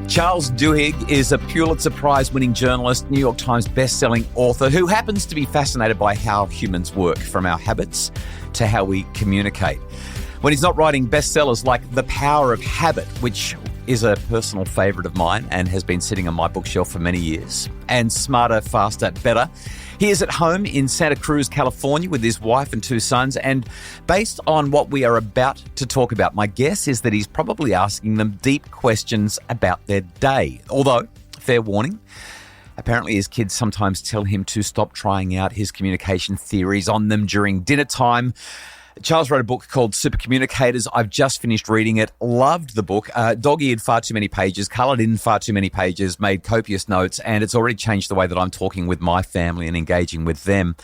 Charles Duhigg is a Pulitzer Prize winning journalist, New York Times bestselling author who happens to be fascinated by how humans work, from our habits to how we communicate. When he's not writing bestsellers like The Power of Habit, which is a personal favourite of mine and has been sitting on my bookshelf for many years, and Smarter, Faster, Better, he is at home in Santa Cruz, California with his wife and 2 sons, and based on what we are about to talk about, my guess is that he's probably asking them deep questions about their day. Although, fair warning, apparently his kids sometimes tell him to stop trying out his communication theories on them during dinner time. Charles wrote a book called Super Communicators. I've just finished reading it. Loved the book. Dog-eared far too many pages, coloured in far too many pages, made copious notes, and it's already changed the way that I'm talking with my family and engaging with them.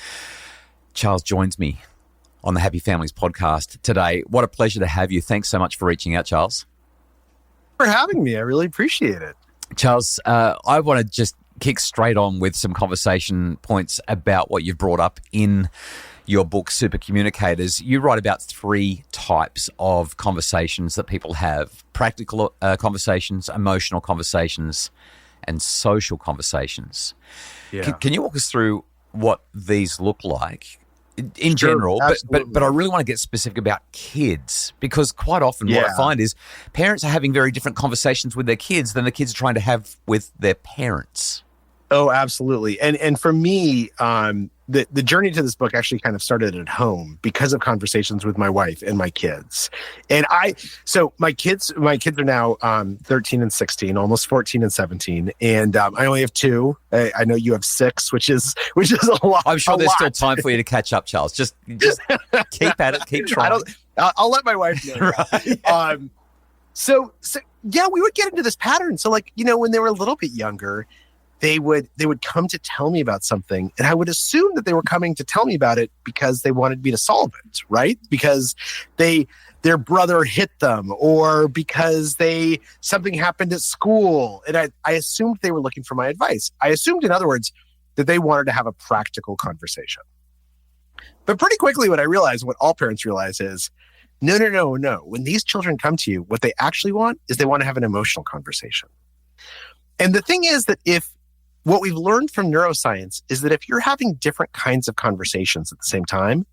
Charles joins me on the Happy Families podcast today. What a pleasure to have you. Thanks so much for reaching out, Charles. For having me. I really appreciate it. Charles, I want to just kick straight on with some conversation points about what you've brought up in your book, Super Communicators. You write about 3 types of conversations that people have: practical conversations, emotional conversations, and social conversations. Yeah. Can you walk us through what these look like in Sure, general? absolutely. But I really want to get specific about kids, because quite often what I find is parents are having very different conversations with their kids than the kids are trying to have with their parents. Oh, absolutely. And for me, the journey to this book actually kind of started at home because of conversations with my wife and my kids. And so my kids are now 13 and 16, almost 14 and 17. And I only have 2. I know you have 6, which is a lot. I'm sure there's still time for you to catch up, Charles. Just keep at it, keep trying. I'll let my wife know. Right. So yeah, we would get into this pattern. So when they were a little bit younger, they would come to tell me about something, and I would assume that they were coming to tell me about it because they wanted me to solve it, right? Because their brother hit them, or because something happened at school, and I assumed they were looking for my advice. I assumed, in other words, that they wanted to have a practical conversation. But pretty quickly, what I realized, what all parents realize, is no. When these children come to you, what they actually want is they want to have an emotional conversation. And the thing is that what we've learned from neuroscience is that if you're having different kinds of conversations at the same time,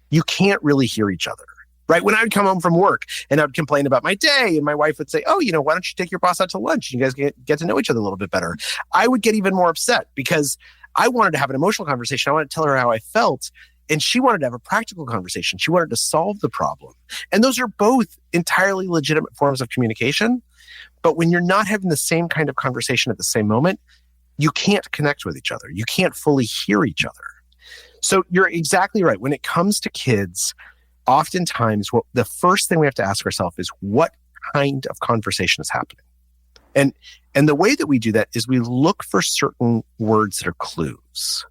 you can't really hear each other, right? When I would come home from work and I would complain about my day, and my wife would say, oh, why don't you take your boss out to lunch? You guys get to know each other a little bit better. I would get even more upset because I wanted to have an emotional conversation. I wanted to tell her how I felt, and she wanted to have a practical conversation. She wanted to solve the problem. And those are both entirely legitimate forms of communication. But when you're not having the same kind of conversation at the same moment, you can't connect with each other. You can't fully hear each other. So you're exactly right. When it comes to kids, oftentimes the first thing we have to ask ourselves is, what kind of conversation is happening? And the way that we do that is we look for certain words that are clues,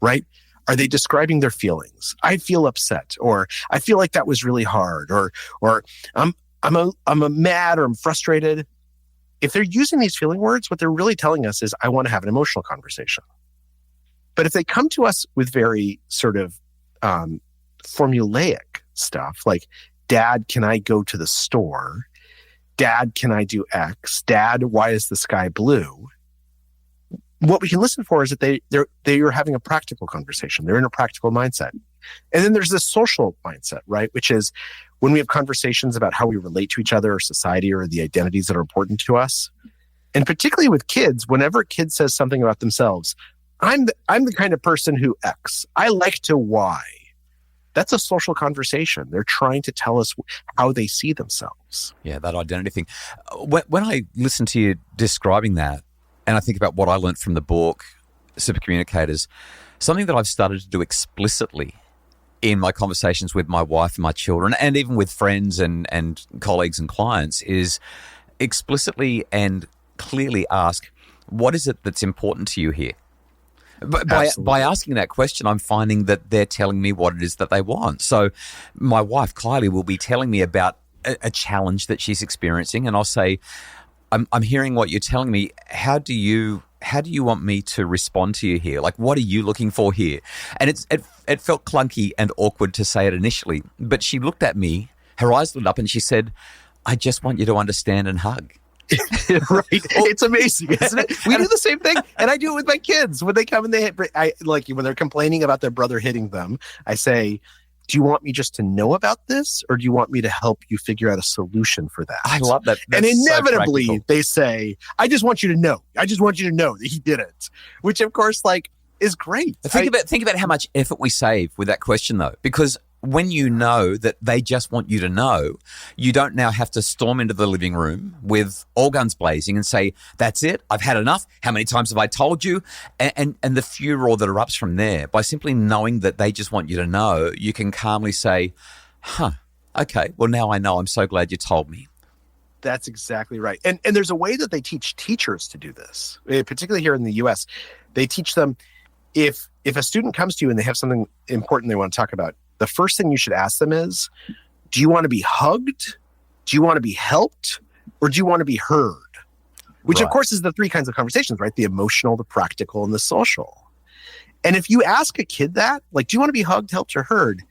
right? Are they describing their feelings? I feel upset, or I feel like that was really hard, or I'm mad, or I'm frustrated. If they're using these feeling words, what they're really telling us is, I want to have an emotional conversation. But if they come to us with very sort of formulaic stuff, like, Dad, can I go to the store? Dad, can I do X? Dad, why is the sky blue? What we can listen for is that they are having a practical conversation. They're in a practical mindset. And then there's this social mindset, right? Which is when we have conversations about how we relate to each other, or society, or the identities that are important to us. And particularly with kids, whenever a kid says something about themselves, I'm the kind of person who X. I like to Y. That's a social conversation. They're trying to tell us how they see themselves. Yeah, that identity thing. When I listen to you describing that, and I think about what I learned from the book, Super Communicators, something that I've started to do explicitly in my conversations with my wife and my children, and even with friends and colleagues and clients, is explicitly and clearly ask, what is it that's important to you here? By asking that question, I'm finding that they're telling me what it is that they want. So my wife, Kylie, will be telling me about a challenge that she's experiencing, and I'll say, I'm hearing what you're telling me. How do you want me to respond to you here? Like, what are you looking for here? And it felt clunky and awkward to say it initially, but she looked at me, her eyes lit up, and she said, I just want you to understand and hug. Right. It's amazing, isn't it? We do the same thing. And I do it with my kids. When they come and when they're complaining about their brother hitting them, I say, do you want me just to know about this, or do you want me to help you figure out a solution for that? I love that. And inevitably they say, I just want you to know. I just want you to know that he did it, which of course is great. Think about how much effort we save with that question though, because when you know that they just want you to know, you don't now have to storm into the living room with all guns blazing and say, that's it, I've had enough. How many times have I told you? And the furor that erupts from there, by simply knowing that they just want you to know, you can calmly say, okay, well, now I know. I'm so glad you told me. That's exactly right. And there's a way that they teach teachers to do this, particularly here in the US. They teach them, if a student comes to you and they have something important they want to talk about, the first thing you should ask them is, do you want to be hugged? Do you want to be helped? Or do you want to be heard? Which, of course, is the three kinds of conversations, right? The emotional, the practical, and the social. And if you ask a kid that, like, do you want to be hugged, helped, or heard?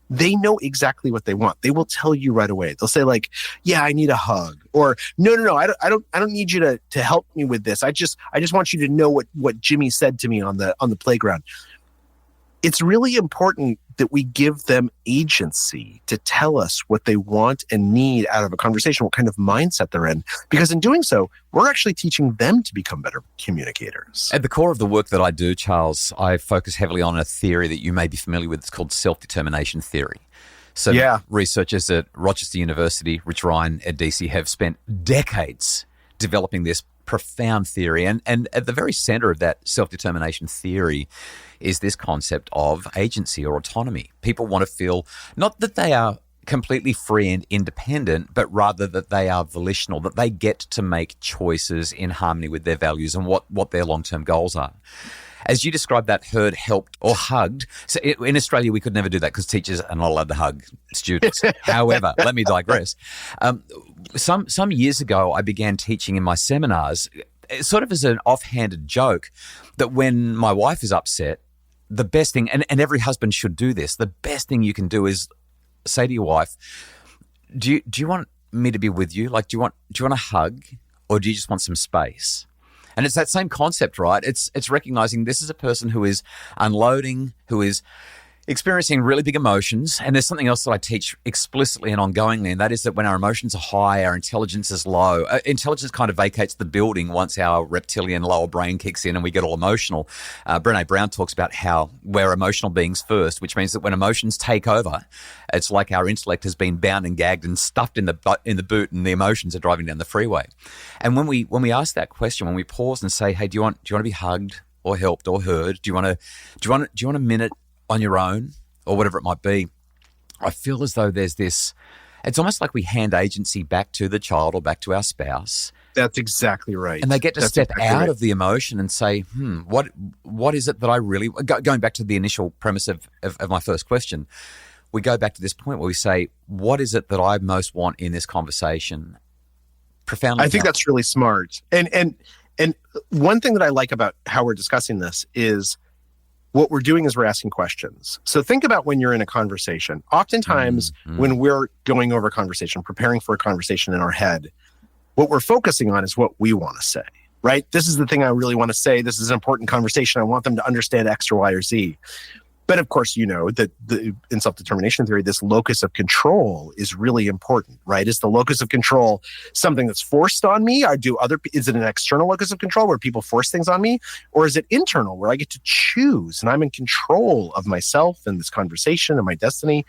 They know exactly what they want. They will tell you right away. They'll say like, yeah, I need a hug. Or no, I don't need you to help me with this. I just want you to know what Jimmy said to me on the playground. It's really important that we give them agency to tell us what they want and need out of a conversation, what kind of mindset they're in. Because in doing so, we're actually teaching them to become better communicators. At the core of the work that I do, Charles, I focus heavily on a theory that you may be familiar with. It's called self-determination theory. So researchers at Rochester University, Rich Ryan, Ed Deci, have spent decades developing this profound theory. And at the very center of that self-determination theory is this concept of agency or autonomy. People want to feel not that they are completely free and independent, but rather that they are volitional, that they get to make choices in harmony with their values and what their long-term goals are. As you described that, heard, helped, or hugged. So in Australia, we could never do that because teachers are not allowed to hug students. However, let me digress. Some years ago, I began teaching in my seminars, sort of as an offhanded joke, that when my wife is upset, the best thing, and every husband should do this, the best thing you can do is say to your wife, do you want me to be with you? Like, do you want a hug, or do you just want some space? And it's that same concept, right? It's recognizing this is a person who is unloading, who is experiencing really big emotions. And there's something else that I teach explicitly and ongoingly, and that is that when our emotions are high, our intelligence is low. Intelligence kind of vacates the building once our reptilian lower brain kicks in and we get all emotional. Brené Brown talks about how we're emotional beings first, which means that when emotions take over, it's like our intellect has been bound and gagged and stuffed in the boot, and the emotions are driving down the freeway. And when we ask that question, when we pause and say, hey, do you want to be hugged or helped or heard? Do you want a minute on your own, or whatever it might be? I feel as though there's this, it's almost like we hand agency back to the child or back to our spouse. That's exactly right. And they get to step out of the emotion and say, what is it that I really, going back to the initial premise of my first question, we go back to this point where we say, what is it that I most want in this conversation? Profoundly. I think that's really smart. And one thing that I like about how we're discussing this is what we're doing is we're asking questions. So think about when you're in a conversation. Oftentimes, when we're going over a conversation, preparing for a conversation in our head, what we're focusing on is what we want to say, right? This is the thing I really want to say. This is an important conversation. I want them to understand X or Y or Z. But of course, you know that in self-determination theory, this locus of control is really important, right? Is the locus of control something that's forced on me? Is it an external locus of control where people force things on me? Or is it internal where I get to choose and I'm in control of myself and this conversation and my destiny?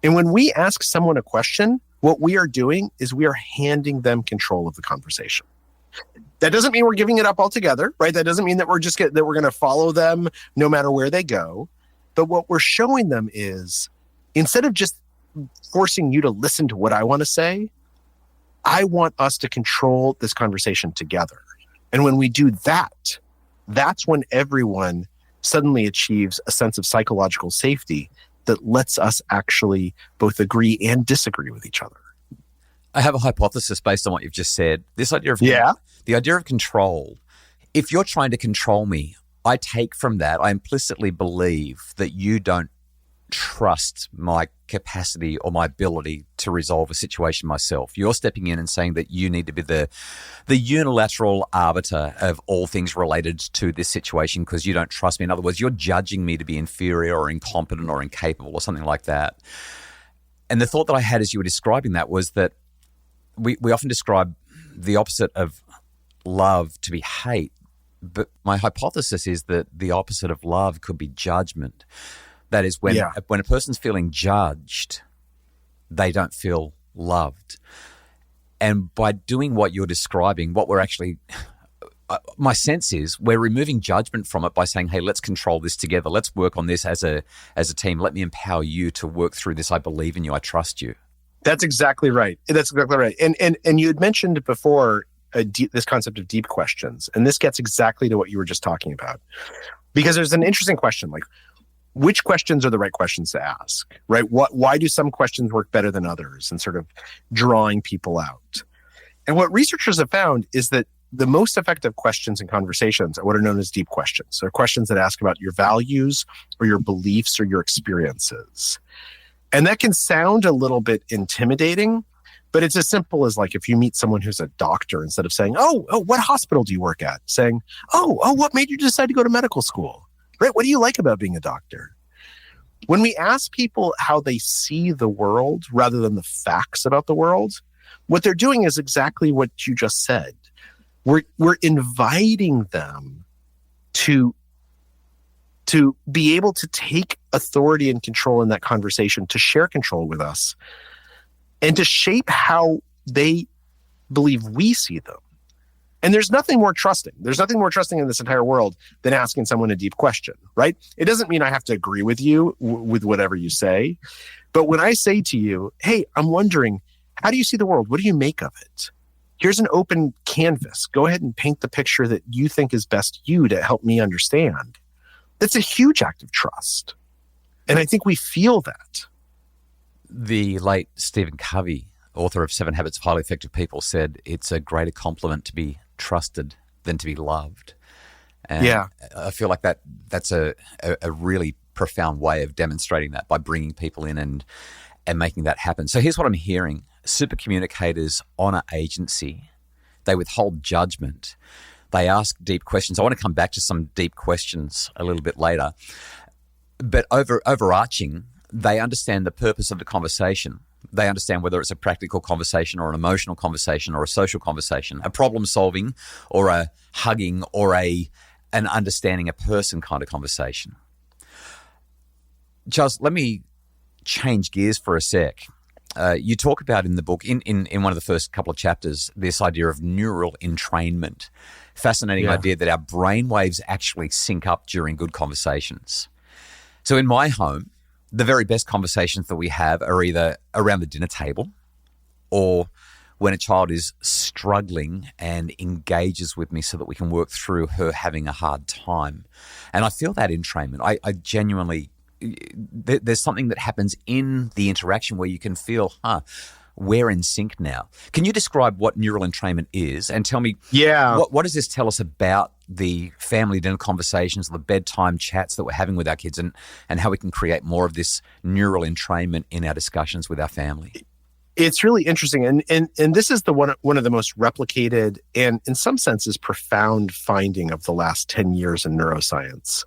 And when we ask someone a question, what we are doing is we are handing them control of the conversation. That doesn't mean we're giving it up altogether, right? That doesn't mean that we're going to follow them no matter where they go. But what we're showing them is, instead of just forcing you to listen to what I want to say, I want us to control this conversation together. And when we do that, that's when everyone suddenly achieves a sense of psychological safety that lets us actually both agree and disagree with each other. I have a hypothesis based on what you've just said. This idea of the idea of control. If you're trying to control me, I take from that, I implicitly believe that you don't trust my capacity or my ability to resolve a situation myself. You're stepping in and saying that you need to be the unilateral arbiter of all things related to this situation because you don't trust me. In other words, you're judging me to be inferior or incompetent or incapable or something like that. And the thought that I had as you were describing that was that we often describe the opposite of love to be hate, but my hypothesis is that the opposite of love could be judgment. That is, when a person's feeling judged, they don't feel loved. And by doing what you're describing, what we're actually, my sense is we're removing judgment from it by saying, hey, let's control this together. Let's work on this as a team. Let me empower you to work through this. I believe in you. I trust you. That's exactly right. That's exactly right. And you had mentioned before this concept of deep questions. And this gets exactly to what you were just talking about. Because there's an interesting question, like, which questions are the right questions to ask, right? Why do some questions work better than others, and sort of drawing people out? And what researchers have found is that the most effective questions in conversations are what are known as deep questions. They're questions that ask about your values or your beliefs or your experiences. And that can sound a little bit intimidating, but it's as simple as, like, if you meet someone who's a doctor, instead of saying, oh, what hospital do you work at? Saying, oh, what made you decide to go to medical school? Right? What do you like about being a doctor? When we ask people how they see the world rather than the facts about the world, what they're doing is exactly what you just said. We're inviting them to be able to take authority and control in that conversation, to share control with us, and to shape how they believe we see them. And there's nothing more trusting. There's nothing more trusting in this entire world than asking someone a deep question, right? It doesn't mean I have to agree with you with whatever you say. But when I say to you, hey, I'm wondering, how do you see the world? What do you make of it? Here's an open canvas. Go ahead and paint the picture that you think is best you to help me understand. That's a huge act of trust. And I think we feel that. The late Stephen Covey, author of 7 Habits of Highly Effective People, said it's a greater compliment to be trusted than to be loved. And I feel like that's a really profound way of demonstrating that, by bringing people in and making that happen. So here's what I'm hearing. Super communicators honor agency. They withhold judgment. They ask deep questions. I want to come back to some deep questions a little bit later. But overarching, they understand the purpose of the conversation. They understand whether it's a practical conversation or an emotional conversation or a social conversation, a problem solving or a hugging or an understanding a person kind of conversation. Charles, let me change gears for a sec. You talk about in the book, in one of the first couple of chapters, this idea of neural entrainment. Fascinating idea that our brain waves actually sync up during good conversations. So in my home, the very best conversations that we have are either around the dinner table or when a child is struggling and engages with me so that we can work through her having a hard time. And I feel that entrainment. I genuinely, there's something that happens in the interaction where you can feel, we're in sync now. Can you describe what neural entrainment is and tell me, what does this tell us about the family dinner conversations, the bedtime chats that we're having with our kids, and how we can create more of this neural entrainment in our discussions with our family? It's really interesting. And this is one of the most replicated and in some senses profound finding of the last 10 years in neuroscience.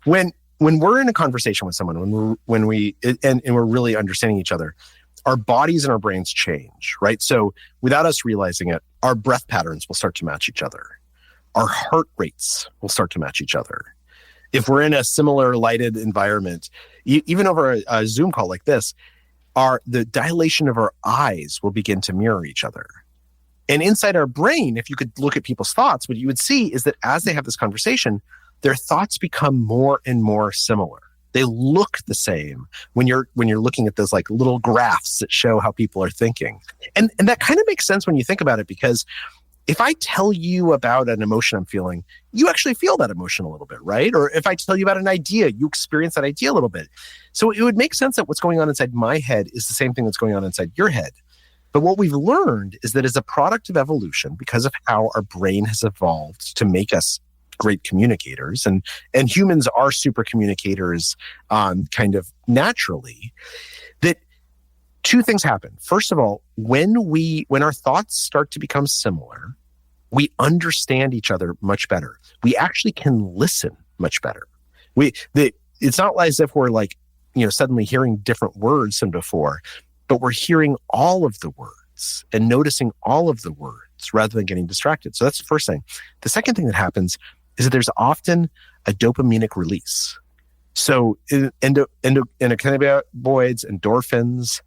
When we're in a conversation with someone, when we're really understanding each other, our bodies and our brains change, right? So without us realizing it, our breath patterns will start to match each other. Our heart rates will start to match each other. If we're in a similar lighted environment, even over a Zoom call like this, the dilation of our eyes will begin to mirror each other. And inside our brain, if you could look at people's thoughts, what you would see is that as they have this conversation, their thoughts become more and more similar. They look the same when you're looking at those like little graphs that show how people are thinking. And that kind of makes sense when you think about it, because if I tell you about an emotion I'm feeling, you actually feel that emotion a little bit, right? Or if I tell you about an idea, you experience that idea a little bit. So it would make sense that what's going on inside my head is the same thing that's going on inside your head. But what we've learned is that as a product of evolution, because of how our brain has evolved to make us great communicators, and humans are super communicators kind of naturally, that two things happen. First of all, when our thoughts start to become similar, we understand each other much better. We actually can listen much better. It's not as if we're like, suddenly hearing different words than before, but we're hearing all of the words and noticing all of the words rather than getting distracted. So that's the first thing. The second thing that happens is that there's often a dopaminic release. So endocannabinoids, endorphins,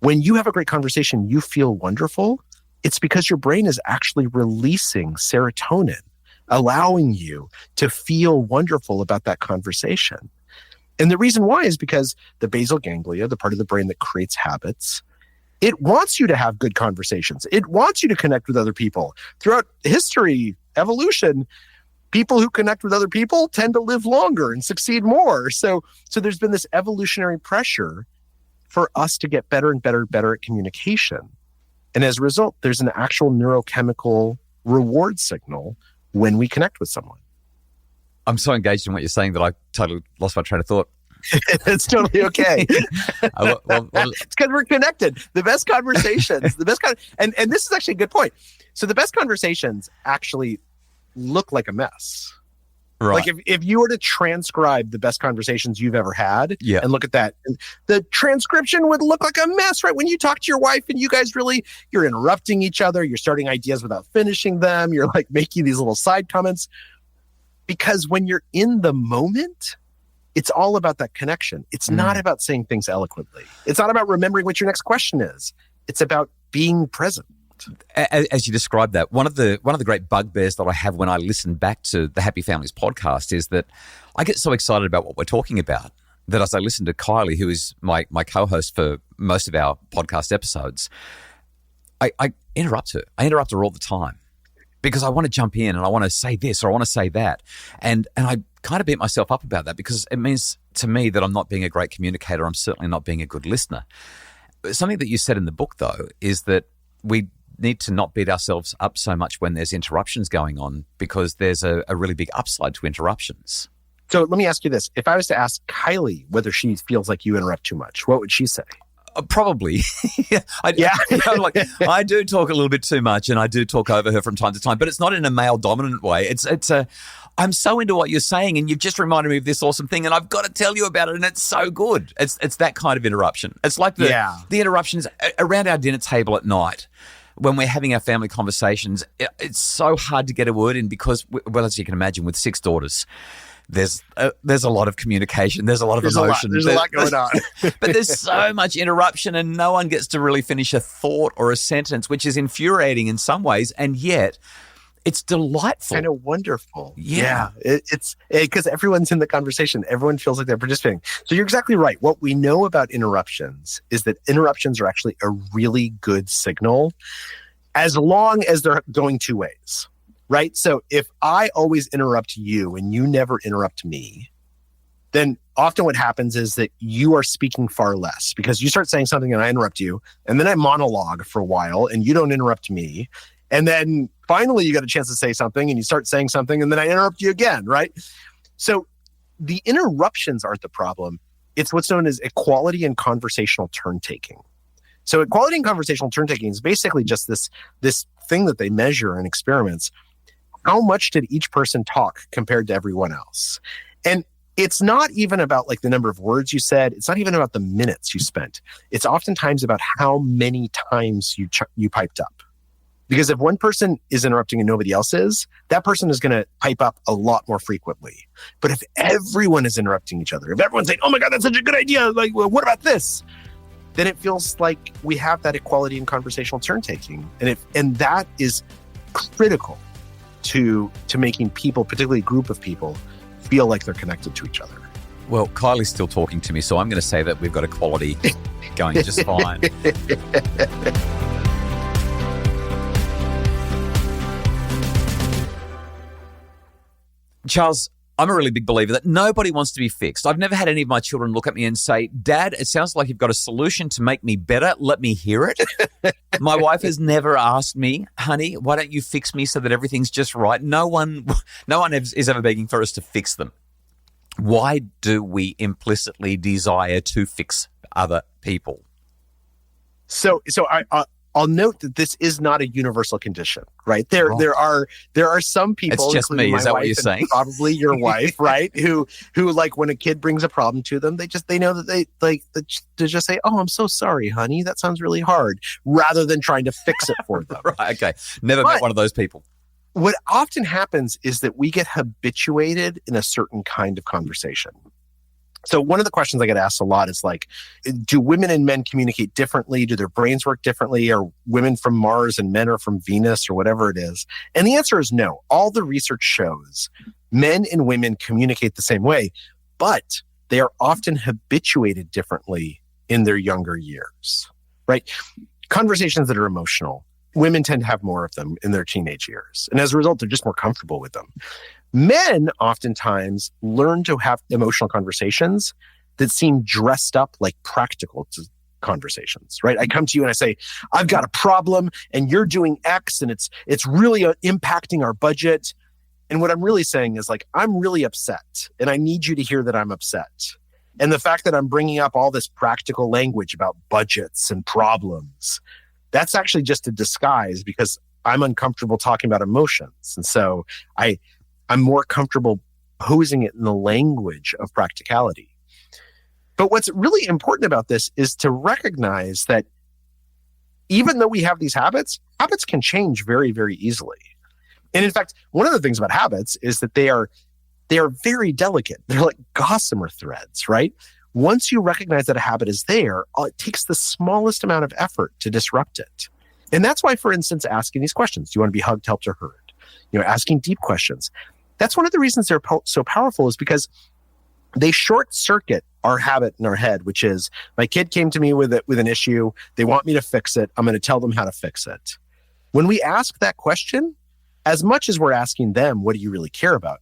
when you have a great conversation, you feel wonderful. It's because your brain is actually releasing serotonin, allowing you to feel wonderful about that conversation. And the reason why is because the basal ganglia, the part of the brain that creates habits, it wants you to have good conversations. It wants you to connect with other people. Throughout history, evolution, people who connect with other people tend to live longer and succeed more. So there's been this evolutionary pressure for us to get better and better and better at communication. And as a result, there's an actual neurochemical reward signal when we connect with someone. I'm so engaged in what you're saying that I totally lost my train of thought. It's totally okay. It's because we're connected. The best conversations, and this is actually a good point. So the best conversations actually look like a mess. Right. Like if you were to transcribe the best conversations you've ever had and look at that, the transcription would look like a mess, right? When you talk to your wife and you guys you're interrupting each other, you're starting ideas without finishing them, you're like making these little side comments. Because when you're in the moment, it's all about that connection. It's not about saying things eloquently. It's not about remembering what your next question is. It's about being present. As you described that, one of the great bugbears that I have when I listen back to the Happy Families podcast is that I get so excited about what we're talking about that as I listen to Kylie, who is my co-host for most of our podcast episodes, I interrupt her. I interrupt her all the time because I want to jump in and I want to say this or I want to say that. And I kind of beat myself up about that because it means to me that I'm not being a great communicator. I'm certainly not being a good listener. Something that you said in the book, though, is that we need to not beat ourselves up so much when there's interruptions going on because there's a really big upside to interruptions. So let me ask you this. If I was to ask Kylie whether she feels like you interrupt too much, what would she say? Probably. I do talk a little bit too much and I do talk over her from time to time, but it's not in a male dominant way. I'm so into what you're saying and you've just reminded me of this awesome thing and I've got to tell you about it and it's so good. It's that kind of interruption. It's like the interruptions around our dinner table at night when we're having our family conversations. It's so hard to get a word in because, well, as you can imagine, with 6 daughters, there's a lot of communication. There's a lot of emotion. There's a lot going on. But there's so much interruption and no one gets to really finish a thought or a sentence, which is infuriating in some ways. And yet it's delightful. Kind of wonderful. Yeah. It's because everyone's in the conversation. Everyone feels like they're participating. So you're exactly right. What we know about interruptions is that interruptions are actually a really good signal as long as they're going two ways. Right? So if I always interrupt you and you never interrupt me, then often what happens is that you are speaking far less because you start saying something and I interrupt you and then I monologue for a while and you don't interrupt me. And then finally you got a chance to say something and you start saying something and then I interrupt you again, right? So the interruptions aren't the problem. It's what's known as equality and conversational turn-taking. So equality and conversational turn-taking is basically just this thing that they measure in experiments. How much did each person talk compared to everyone else? And it's not even about like the number of words you said. It's not even about the minutes you spent. It's oftentimes about how many times you piped up. Because if one person is interrupting and nobody else is, that person is going to pipe up a lot more frequently. But if everyone is interrupting each other, if everyone's saying, oh my God, that's such a good idea. Like, well, what about this? Then it feels like we have that equality and conversational turn-taking. And that is critical to making people, particularly a group of people, feel like they're connected to each other. Well, Kylie's still talking to me, so I'm going to say that we've got equality going just fine. Charles, I'm a really big believer that nobody wants to be fixed. I've never had any of my children look at me and say, Dad, it sounds like you've got a solution to make me better. Let me hear it. My wife has never asked me, honey, why don't you fix me so that everything's just right? No one is ever begging for us to fix them. Why do we implicitly desire to fix other people? So I'll note that this is not a universal condition, right? There are some people. It's just me. Is that what you're saying? Probably your wife, right? Who like when a kid brings a problem to them, they know that they just say, "Oh, I'm so sorry, honey. That sounds really hard," rather than trying to fix it for them. Right? Okay. Never met one of those people. What often happens is that we get habituated in a certain kind of conversation. So one of the questions I get asked a lot is like, do women and men communicate differently? Do their brains work differently? Are women from Mars and men are from Venus or whatever it is? And the answer is no. All the research shows men and women communicate the same way, but they are often habituated differently in their younger years, right? Conversations that are emotional, women tend to have more of them in their teenage years. And as a result, they're just more comfortable with them. Men oftentimes learn to have emotional conversations that seem dressed up like practical conversations, right? I come to you and I say, I've got a problem and you're doing X and it's really impacting our budget. And what I'm really saying is like, I'm really upset and I need you to hear that I'm upset. And the fact that I'm bringing up all this practical language about budgets and problems, that's actually just a disguise because I'm uncomfortable talking about emotions. And so I'm more comfortable posing it in the language of practicality. But what's really important about this is to recognize that even though we have these habits can change very, very easily. And in fact, one of the things about habits is that they are very delicate. They're like gossamer threads, right? Once you recognize that a habit is there, it takes the smallest amount of effort to disrupt it. And that's why, for instance, asking these questions, do you want to be hugged, helped, or heard? Asking deep questions. That's one of the reasons they're so powerful is because they short circuit our habit in our head, which is my kid came to me with an issue. They want me to fix it. I'm going to tell them how to fix it. When we ask that question, as much as we're asking them, what do you really care about?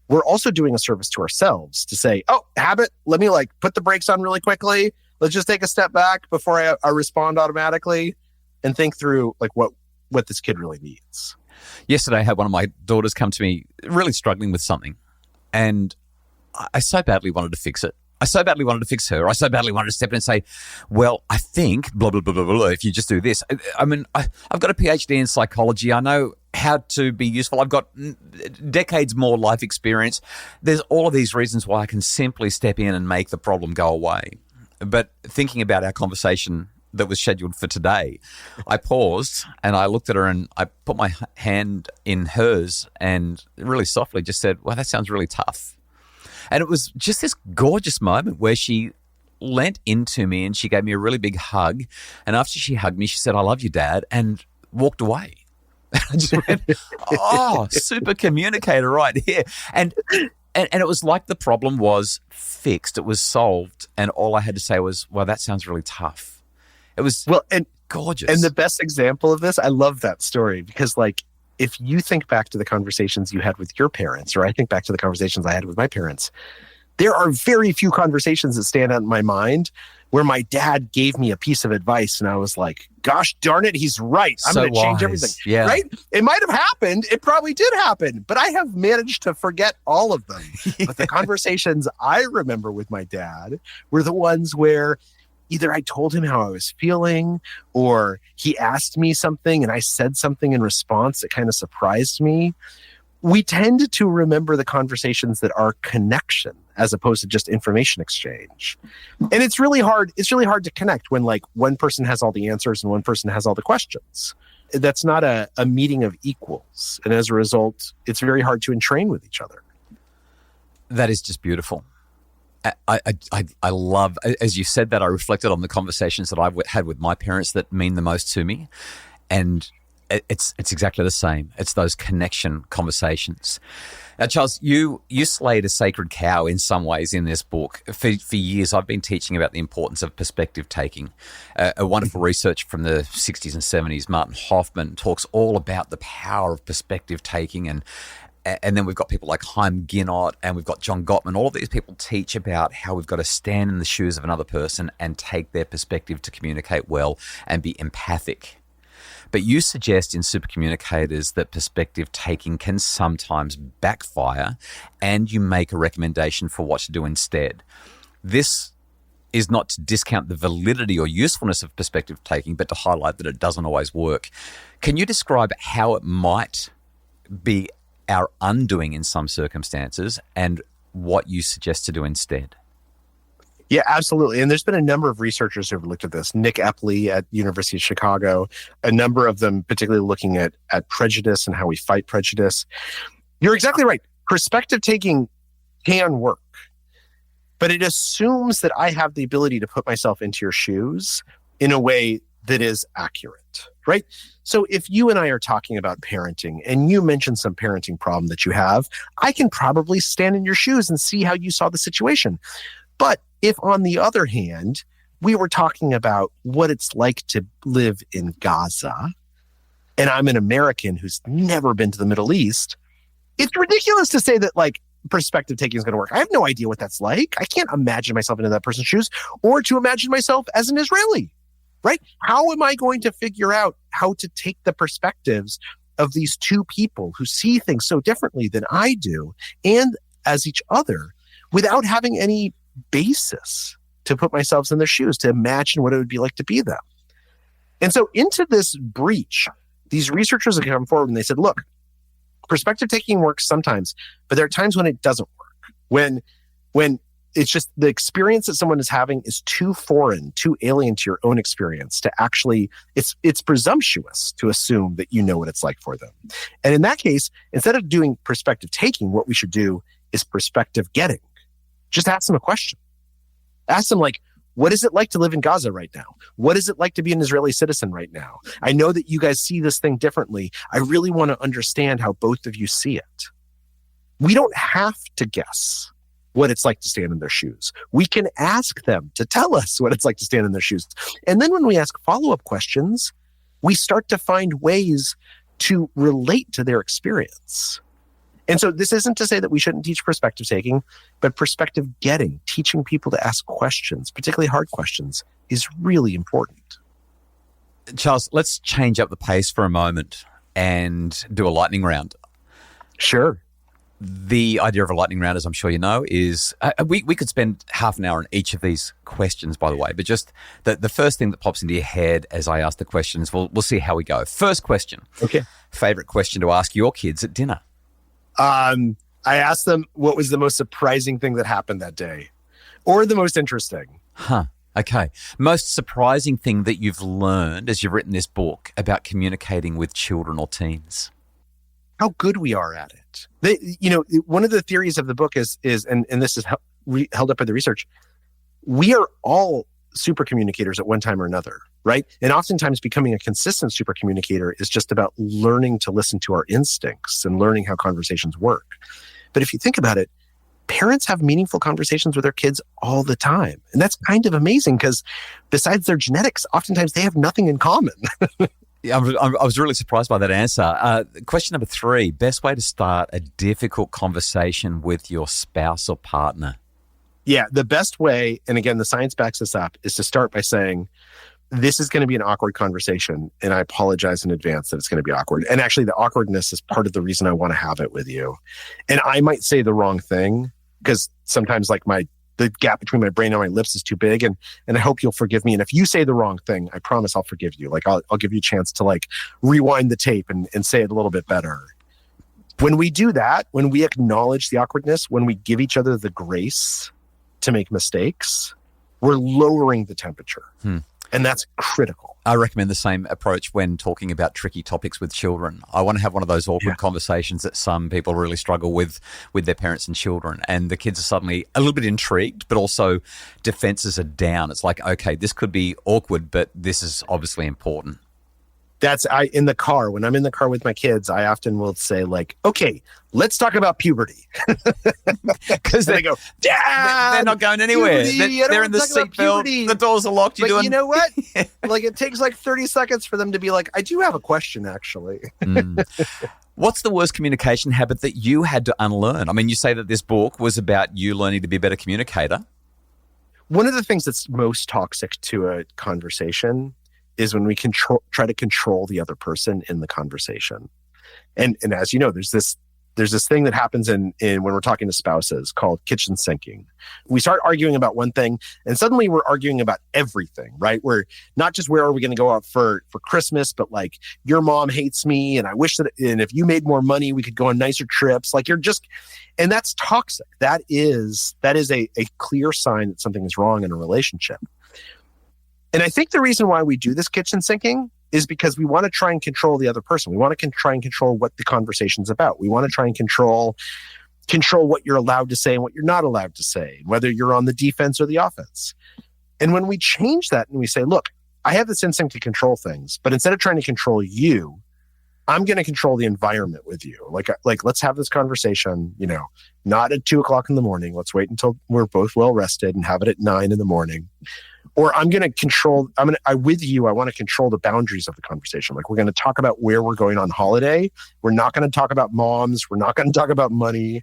We're also doing a service to ourselves to say, oh, habit, let me put the brakes on really quickly. Let's just take a step back before I respond automatically and think through what this kid really needs. Yesterday, I had one of my daughters come to me really struggling with something. And I so badly wanted to fix it. I so badly wanted to fix her. I so badly wanted to step in and say, well, I think, blah, blah, blah, blah, blah, if you just do this. I mean, I've got a PhD in psychology. I know how to be useful. I've got decades more life experience. There's all of these reasons why I can simply step in and make the problem go away. But thinking about our conversation that was scheduled for today, I paused and I looked at her and I put my hand in hers and really softly just said, well, that sounds really tough. And it was just this gorgeous moment where she leant into me and she gave me a really big hug. And after she hugged me, she said, I love you, Dad, and walked away. I just went, oh, super communicator right here. And it was like the problem was fixed. It was solved. And all I had to say was, well, that sounds really tough. It was gorgeous. And the best example of this, I love that story because if you think back to the conversations you had with your parents, or I think back to the conversations I had with my parents, there are very few conversations that stand out in my mind where my dad gave me a piece of advice and I was like, gosh darn it, he's right. I'm going to change everything. Yeah. Right? It might have happened. It probably did happen, but I have managed to forget all of them. Yeah. But the conversations I remember with my dad were the ones where either I told him how I was feeling or he asked me something and I said something in response that kind of surprised me. We tend to remember the conversations that are connection as opposed to just information exchange. And it's really hard to connect when one person has all the answers and one person has all the questions. That's not a meeting of equals. And as a result, it's very hard to entrain with each other. That is just beautiful. I love, as you said that, I reflected on the conversations that I've had with my parents that mean the most to me. And it's exactly the same. It's those connection conversations. Now, Charles, you slayed a sacred cow in some ways in this book. For years, I've been teaching about the importance of perspective taking. A wonderful research from the 60s and 70s, Martin Hoffman talks all about the power of perspective taking. And And then we've got people like Chaim Ginott and we've got John Gottman. All of these people teach about how we've got to stand in the shoes of another person and take their perspective to communicate well and be empathic. But you suggest in Super Communicators that perspective taking can sometimes backfire, and you make a recommendation for what to do instead. This is not to discount the validity or usefulness of perspective taking, but to highlight that it doesn't always work. Can you describe how it might be our undoing in some circumstances and what you suggest to do instead? Yeah, absolutely. And there's been a number of researchers who have looked at this. Nick Epley at University of Chicago, a number of them particularly looking at prejudice and how we fight prejudice. You're exactly right. Perspective taking can work, but it assumes that I have the ability to put myself into your shoes in a way that is accurate, right? So if you and I are talking about parenting and you mention some parenting problem that you have, I can probably stand in your shoes and see how you saw the situation. But if, on the other hand, we were talking about what it's like to live in Gaza, and I'm an American who's never been to the Middle East, it's ridiculous to say that, like, perspective taking is going to work. I have no idea what that's like. I can't imagine myself into that person's shoes, or to imagine myself as an Israeli, right? How am I going to figure out how to take the perspectives of these two people who see things so differently than I do and as each other without having any basis to put myself in their shoes, to imagine what it would be like to be them? And so into this breach, these researchers have come forward and they said, look, perspective taking works sometimes, but there are times when it doesn't work. When it's just the experience that someone is having is too foreign, too alien to your own experience to actually, it's presumptuous to assume that you know what it's like for them. And in that case, instead of doing perspective taking, what we should do is perspective getting. Just ask them a question. Ask them, like, what is it like to live in Gaza right now? What is it like to be an Israeli citizen right now? I know that you guys see this thing differently. I really want to understand how both of you see it. We don't have to guess what it's like to stand in their shoes. We can ask them to tell us what it's like to stand in their shoes. And then when we ask follow-up questions, we start to find ways to relate to their experience. And so this isn't to say that we shouldn't teach perspective taking, but perspective getting, teaching people to ask questions, particularly hard questions, is really important. Charles, let's change up the pace for a moment and do a lightning round. Sure. The idea of a lightning round, as I'm sure you know, is we could spend half an hour on each of these questions, by the way, but just the first thing that pops into your head as I ask the questions, we'll see how we go. First question. Okay. Favorite question to ask your kids at dinner? I asked them what was the most surprising thing that happened that day, or the most interesting. Okay. Most surprising thing that you've learned as you've written this book about communicating with children or teens? How good we are at it. One of the theories of the book is and this is held up by the research, we are all super communicators at one time or another, right? And oftentimes becoming a consistent super communicator is just about learning to listen to our instincts and learning how conversations work. But if you think about it, parents have meaningful conversations with their kids all the time. And that's kind of amazing because besides their genetics, oftentimes they have nothing in common. Yeah, I was really surprised by that answer. Question number 3, best way to start a difficult conversation with your spouse or partner? Yeah, the best way, and again, the science backs this up, is to start by saying, this is going to be an awkward conversation, and I apologize in advance that it's going to be awkward. And actually, the awkwardness is part of the reason I want to have it with you. And I might say the wrong thing, because sometimes like the gap between my brain and my lips is too big, and I hope you'll forgive me. And if you say the wrong thing, I promise I'll forgive you. Like I'll give you a chance to like rewind the tape and say it a little bit better. When we do that, when we acknowledge the awkwardness, when we give each other the grace to make mistakes, we're lowering the temperature. And that's critical. I recommend the same approach when talking about tricky topics with children. I want to have one of those awkward conversations that some people really struggle with their parents and children. And the kids are suddenly a little bit intrigued, but also defenses are down. It's like, okay, this could be awkward, but this is obviously important. in the car, when I'm in the car with my kids, I often will say like, okay, let's talk about puberty. Because they go, Dad, they're not going anywhere. They're in the seatbelt. The doors are locked. You know what? Like it takes like 30 seconds for them to be like, I do have a question actually. What's the worst communication habit that you had to unlearn? I mean, you say that this book was about you learning to be a better communicator. One of the things that's most toxic to a conversation is when we try to control the other person in the conversation. And as you know, there's this thing that happens in when we're talking to spouses called kitchen sinking. We start arguing about one thing and suddenly we're arguing about everything, right? We're not just where are we going to go out for Christmas, but like your mom hates me and I wish that, and if you made more money, we could go on nicer trips. Like and that's toxic. That is a clear sign that something is wrong in a relationship. And I think the reason why we do this kitchen sinking is because we want to try and control the other person. We want to try and control what the conversation's about. We want to try and control what you're allowed to say and what you're not allowed to say, whether you're on the defense or the offense. And when we change that and we say, look, I have this instinct to control things, but instead of trying to control you, I'm going to control the environment with you. Like let's have this conversation, not at 2:00 in the morning. Let's wait until we're both well rested and have it at 9 in the morning. Or I'm going to control, I want to control the boundaries of the conversation. Like we're going to talk about where we're going on holiday. We're not going to talk about moms. We're not going to talk about money.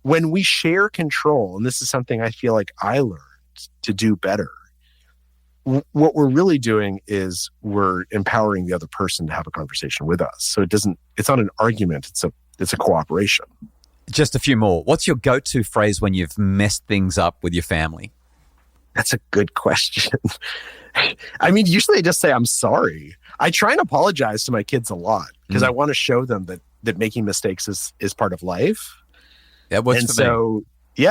When we share control, and this is something I feel like I learned to do better, what we're really doing is we're empowering the other person to have a conversation with us. So it's not an argument. It's a cooperation. Just a few more. What's your go-to phrase when you've messed things up with your family? That's a good question. I mean, usually I just say, I'm sorry. I try and apologize to my kids a lot because I want to show them that making mistakes is part of life. That works for me.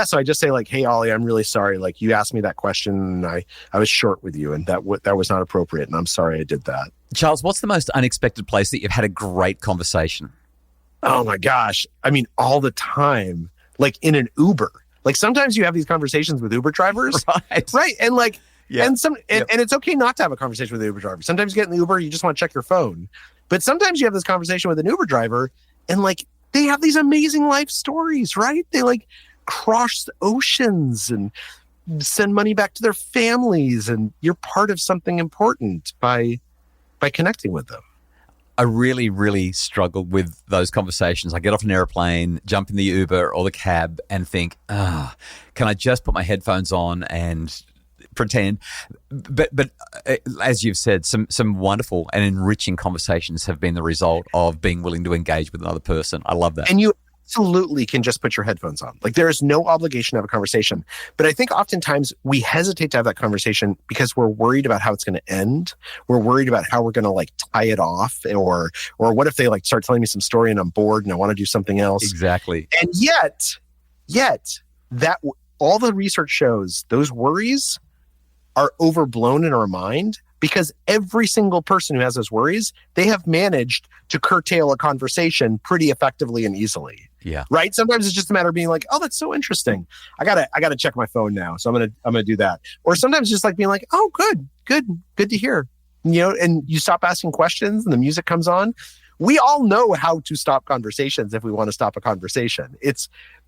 So I just say like, hey, Ollie, I'm really sorry. Like you asked me that question and I was short with you and that was not appropriate. And I'm sorry I did that. Charles, what's the most unexpected place that you've had a great conversation? Oh my gosh. I mean, all the time, like in an Uber. Like sometimes you have these conversations with Uber drivers, right? And like, and it's okay not to have a conversation with the Uber driver. Sometimes you get in the Uber, you just want to check your phone. But sometimes you have this conversation with an Uber driver and like, they have these amazing life stories, right? They like cross oceans and send money back to their families. And you're part of something important by connecting with them. I really, really struggle with those conversations. I get off an airplane, jump in the Uber or the cab and think, can I just put my headphones on and pretend? But as you've said, some wonderful and enriching conversations have been the result of being willing to engage with another person. I love that. And you absolutely can just put your headphones on. Like there is no obligation to have a conversation. But I think oftentimes we hesitate to have that conversation because we're worried about how it's going to end. We're worried about how we're going to like tie it off or what if they like start telling me some story and I'm bored and I want to do something else. Exactly. And yet that all the research shows those worries are overblown in our mind because every single person who has those worries, they have managed to curtail a conversation pretty effectively and easily. Yeah. Right. Sometimes it's just a matter of being like, oh, that's so interesting. I gotta check my phone now. So I'm gonna do that. Or sometimes just like being like, oh, good to hear. And you stop asking questions and the music comes on. We all know how to stop conversations if we want to stop a conversation.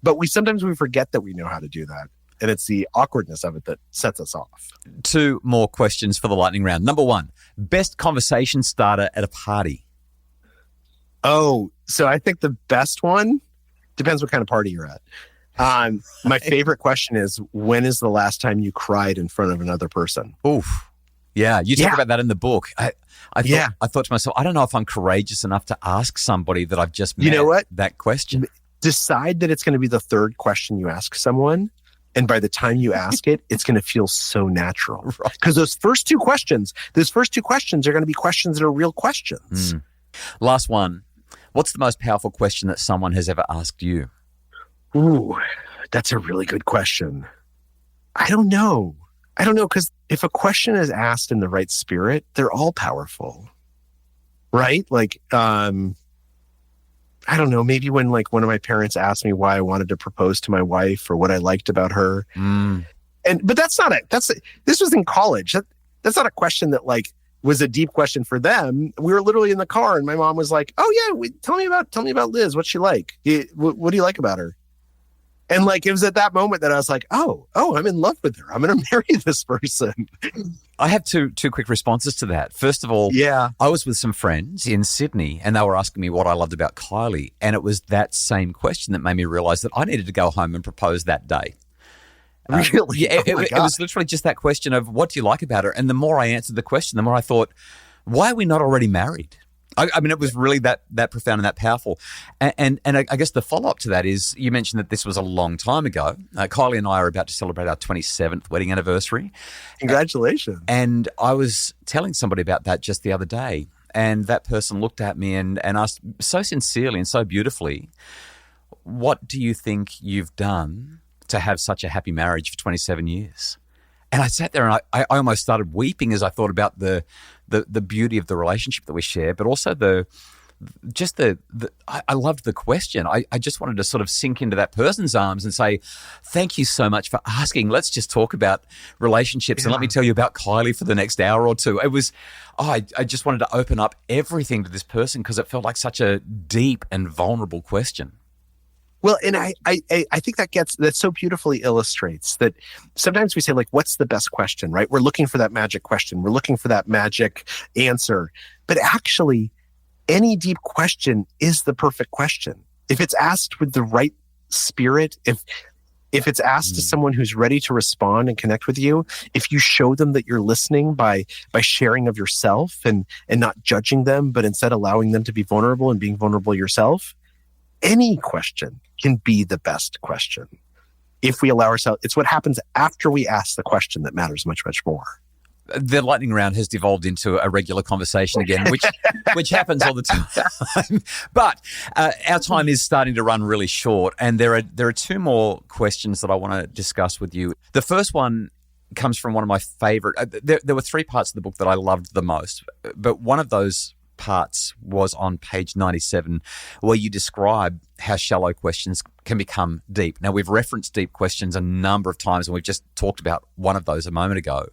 But sometimes we forget that we know how to do that. And it's the awkwardness of it that sets us off. 2 more questions for the lightning round. Number 1, best conversation starter at a party. Oh, so I think the best one depends what kind of party you're at. My favorite question is, when is the last time you cried in front of another person? Oof. Yeah, you talk about that in the book. I thought to myself, I don't know if I'm courageous enough to ask somebody that I've just met that question. Decide that it's going to be the third question you ask someone. And by the time you ask it, it's going to feel so natural. Because those first two questions are going to be questions that are real questions. Last one. What's the most powerful question that someone has ever asked you? Ooh, that's a really good question. I don't know, because if a question is asked in the right spirit, they're all powerful, right? Like, I don't know, maybe when like one of my parents asked me why I wanted to propose to my wife or what I liked about her. But that's not it. This was in college. That's not a question that like was a deep question for them. We were literally in the car, and my mom was like, "Oh yeah, tell me about Liz. What's she like? What do you like about her?" And like, it was at that moment that I was like, oh, I'm in love with her. I'm going to marry this person. I have two quick responses to that. First of all, yeah, I was with some friends in Sydney, and they were asking me what I loved about Kylie. And it was that same question that made me realize that I needed to go home and propose that day. Really? Yeah, it was literally just that question of what do you like about her? And the more I answered the question, the more I thought, why are we not already married? I mean, it was really that profound and that powerful. And I guess the follow-up to that is you mentioned that this was a long time ago. Kylie and I are about to celebrate our 27th wedding anniversary. Congratulations. And I was telling somebody about that just the other day. And that person looked at me and asked so sincerely and so beautifully, what do you think you've done to have such a happy marriage for 27 years? And I sat there and I almost started weeping as I thought about the beauty of the relationship that we share, but also I loved the question. I just wanted to sort of sink into that person's arms and say, thank you so much for asking. Let's just talk about relationships and let me tell you about Kylie for the next hour or two. It was, I just wanted to open up everything to this person because it felt like such a deep and vulnerable question. Well, and I think that so beautifully illustrates that sometimes we say, like, what's the best question, right? We're looking for that magic question. We're looking for that magic answer. But actually, any deep question is the perfect question. If it's asked with the right spirit, if it's asked to someone who's ready to respond and connect with you, if you show them that you're listening by sharing of yourself and not judging them, but instead allowing them to be vulnerable and being vulnerable yourself, any question can be the best question. If we allow ourselves, it's what happens after we ask the question that matters much, much more. The lightning round has devolved into a regular conversation again, which happens all the time. But our time is starting to run really short, and there are two more questions that I want to discuss with you. The first one comes from one of my favorite. There were three parts of the book that I loved the most, but one of those parts was on page 97, where you describe how shallow questions can become deep. Now, we've referenced deep questions a number of times, and we've just talked about one of those a moment ago.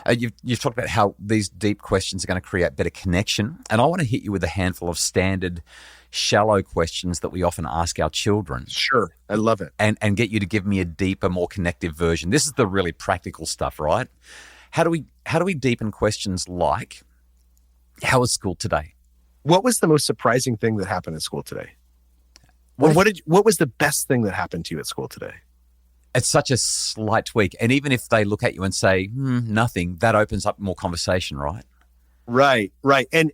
You've talked about how these deep questions are going to create better connection, and I want to hit you with a handful of standard shallow questions that we often ask our children. Sure, I love it. And get you to give me a deeper, more connective version. This is the really practical stuff, right? How do we deepen questions like, how was school today? What was the most surprising thing that happened at school today? What was the best thing that happened to you at school today? It's such a slight tweak. And even if they look at you and say, nothing, that opens up more conversation, right? Right. And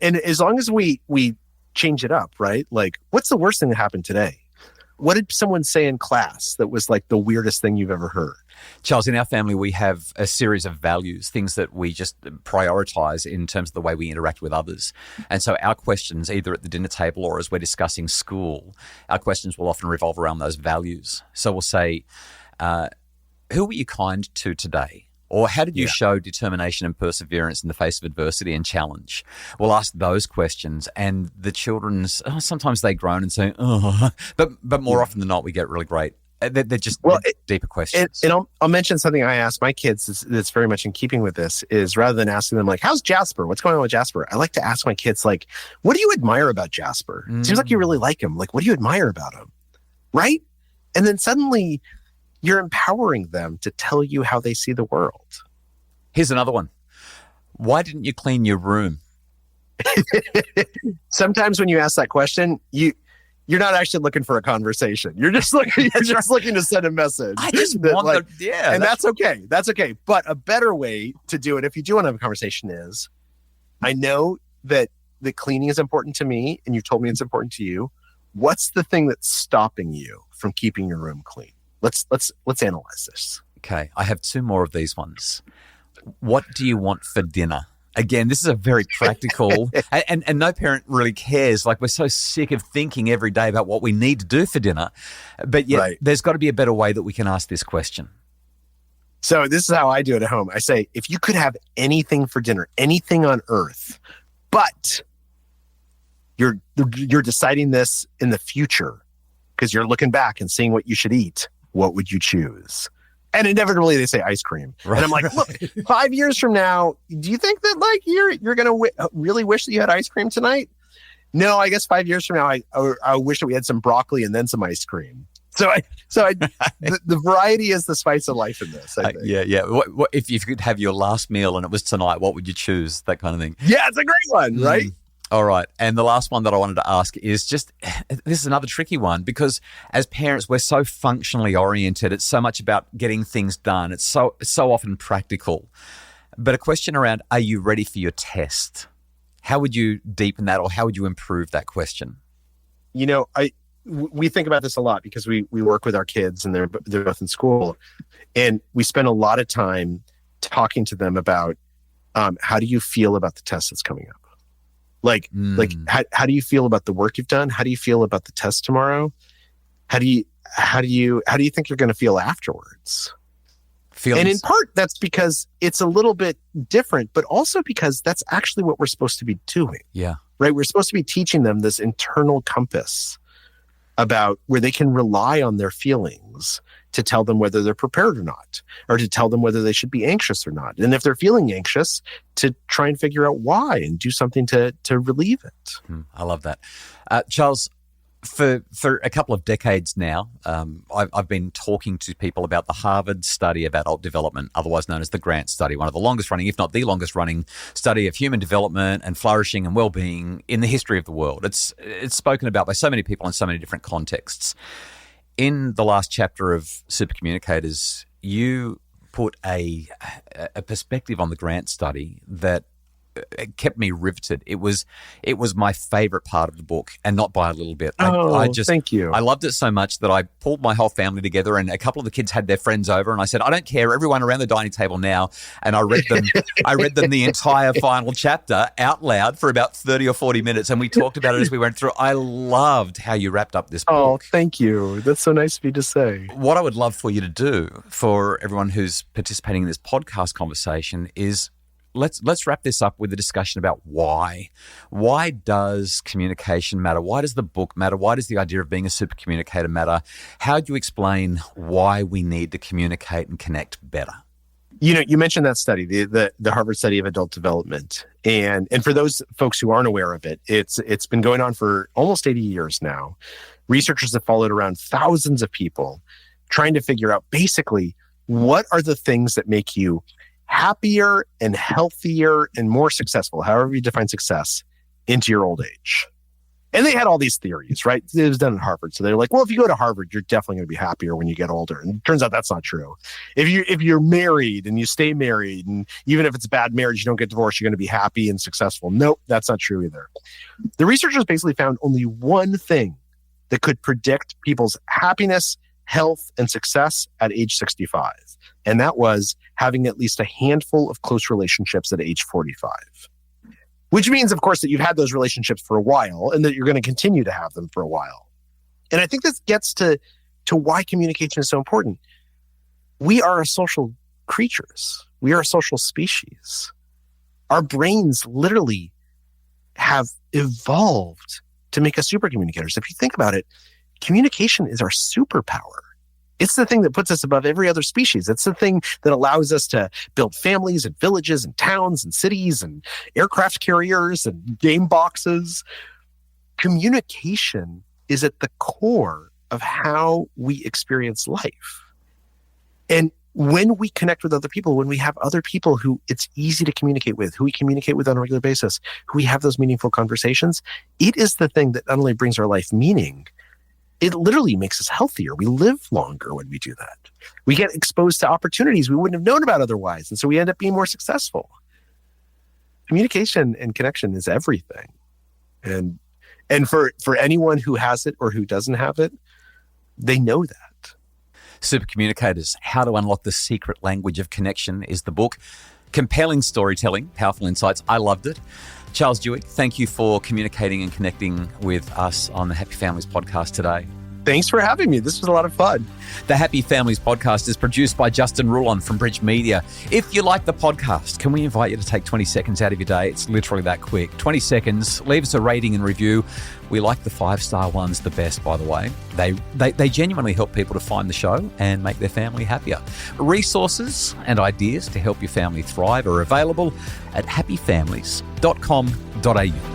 as long as we change it up, right? Like, what's the worst thing that happened today? What did someone say in class that was like the weirdest thing you've ever heard? Charles, in our family, we have a series of values, things that we just prioritize in terms of the way we interact with others. And so our questions, either at the dinner table or as we're discussing school, our questions will often revolve around those values. So we'll say, who were you kind to today? Or how did you show determination and perseverance in the face of adversity and challenge? We'll ask those questions, and the children's, sometimes they groan and say, but more often than not, we get really great. They're just deeper questions. And I'll mention something I ask my kids that's very much in keeping with this is, rather than asking them like, how's Jasper? What's going on with Jasper? I like to ask my kids like, what do you admire about Jasper? Seems like you really like him. Like, what do you admire about him? Right? And then suddenly you're empowering them to tell you how they see the world. Here's another one. Why didn't you clean your room? Sometimes when you ask that question, you're not actually looking for a conversation. You're just looking to send a message. I just want and that's okay. That's okay. But a better way to do it, if you do want to have a conversation, is, I know that the cleaning is important to me, and you've told me it's important to you. What's the thing that's stopping you from keeping your room clean? Let's analyze this. Okay, I have two more of these ones. What do you want for dinner? Again, this is a very practical, and no parent really cares. Like, we're so sick of thinking every day about what we need to do for dinner, but yet there's got to be a better way that we can ask this question. So this is how I do it at home. I say, if you could have anything for dinner, anything on earth, but you're deciding this in the future because you're looking back and seeing what you should eat, what would you choose? And inevitably they say ice cream. Right. And I'm like, look, 5 years from now, do you think that like you're going to really wish that you had ice cream tonight? No, I guess 5 years from now, I wish that we had some broccoli and then some ice cream. The variety is the spice of life in this, I think. Yeah. What, if you could have your last meal and it was tonight, what would you choose? That kind of thing. Yeah, it's a great one, right? All right. And the last one that I wanted to ask is just, this is another tricky one because as parents, we're so functionally oriented. It's so much about getting things done. It's so often practical. But a question around, are you ready for your test? How would you deepen that or how would you improve that question? You know, we think about this a lot because we work with our kids and they're both in school. And we spend a lot of time talking to them about how do you feel about the test that's coming up? Like how do you feel about the work you've done? How do you feel about the test tomorrow? How do you think you're going to feel afterwards? Feelings. And in part, that's because it's a little bit different, but also because that's actually what we're supposed to be doing. Yeah. Right? We're supposed to be teaching them this internal compass about where they can rely on their feelings to tell them whether they're prepared or not, or to tell them whether they should be anxious or not. And if they're feeling anxious, to try and figure out why and do something to relieve it. I love that. Charles, for a couple of decades now, I've been talking to people about the Harvard study of adult development, otherwise known as the Grant study, one of the longest running, if not the longest running study of human development and flourishing and well-being in the history of the world. It's spoken about by so many people in so many different contexts. In the last chapter of Super Communicators, you put a perspective on the Grant study that it kept me riveted. It was my favorite part of the book, and not by a little bit. Thank you. I loved it so much that I pulled my whole family together, and a couple of the kids had their friends over, and I said, I don't care, everyone around the dining table now. And I read them the entire final chapter out loud for about 30 or 40 minutes, and we talked about it as we went through. I loved how you wrapped up this book. Oh, thank you. That's so nice of you to say. What I would love for you to do for everyone who's participating in this podcast conversation is Let's wrap this up with a discussion about why. Why does communication matter? Why does the book matter? Why does the idea of being a super communicator matter? How do you explain why we need to communicate and connect better? You know, you mentioned that study, the Harvard study of adult development. And for those folks who aren't aware of it, it's been going on for almost 80 years now. Researchers have followed around thousands of people trying to figure out basically what are the things that make you happier and healthier and more successful, however you define success, into your old age. And they had all these theories, right? It was done at Harvard. So they're like, well, if you go to Harvard, you're definitely going to be happier when you get older. And it turns out that's not true. If you're married and you stay married, and even if it's a bad marriage, you don't get divorced, you're going to be happy and successful. Nope, that's not true either. The researchers basically found only one thing that could predict people's happiness, health, and success at age 65. And that was having at least a handful of close relationships at age 45. Which means, of course, that you've had those relationships for a while and that you're going to continue to have them for a while. And I think this gets to why communication is so important. We are social creatures. We are a social species. Our brains literally have evolved to make us super communicators. If you think about it, communication is our superpower. It's the thing that puts us above every other species. It's the thing that allows us to build families and villages and towns and cities and aircraft carriers and game boxes. Communication is at the core of how we experience life. And when we connect with other people, when we have other people who it's easy to communicate with, who we communicate with on a regular basis, who we have those meaningful conversations, it is the thing that not only brings our life meaning, it literally makes us healthier. We live longer when we do that. We get exposed to opportunities we wouldn't have known about otherwise. And so we end up being more successful. Communication and connection is everything. And for anyone who has it or who doesn't have it, they know that. Super Communicators, How to Unlock the Secret Language of Connection is the book. Compelling storytelling, powerful insights. I loved it. Charles Duhigg, thank you for communicating and connecting with us on the Happy Families podcast today. Thanks for having me. This was a lot of fun. The Happy Families podcast is produced by Justin Rulon from Bridge Media. If you like the podcast, can we invite you to take 20 seconds out of your day? It's literally that quick. 20 seconds, leave us a rating and review. We like the 5-star ones the best, by the way. They genuinely help people to find the show and make their family happier. Resources and ideas to help your family thrive are available at happyfamilies.com.au.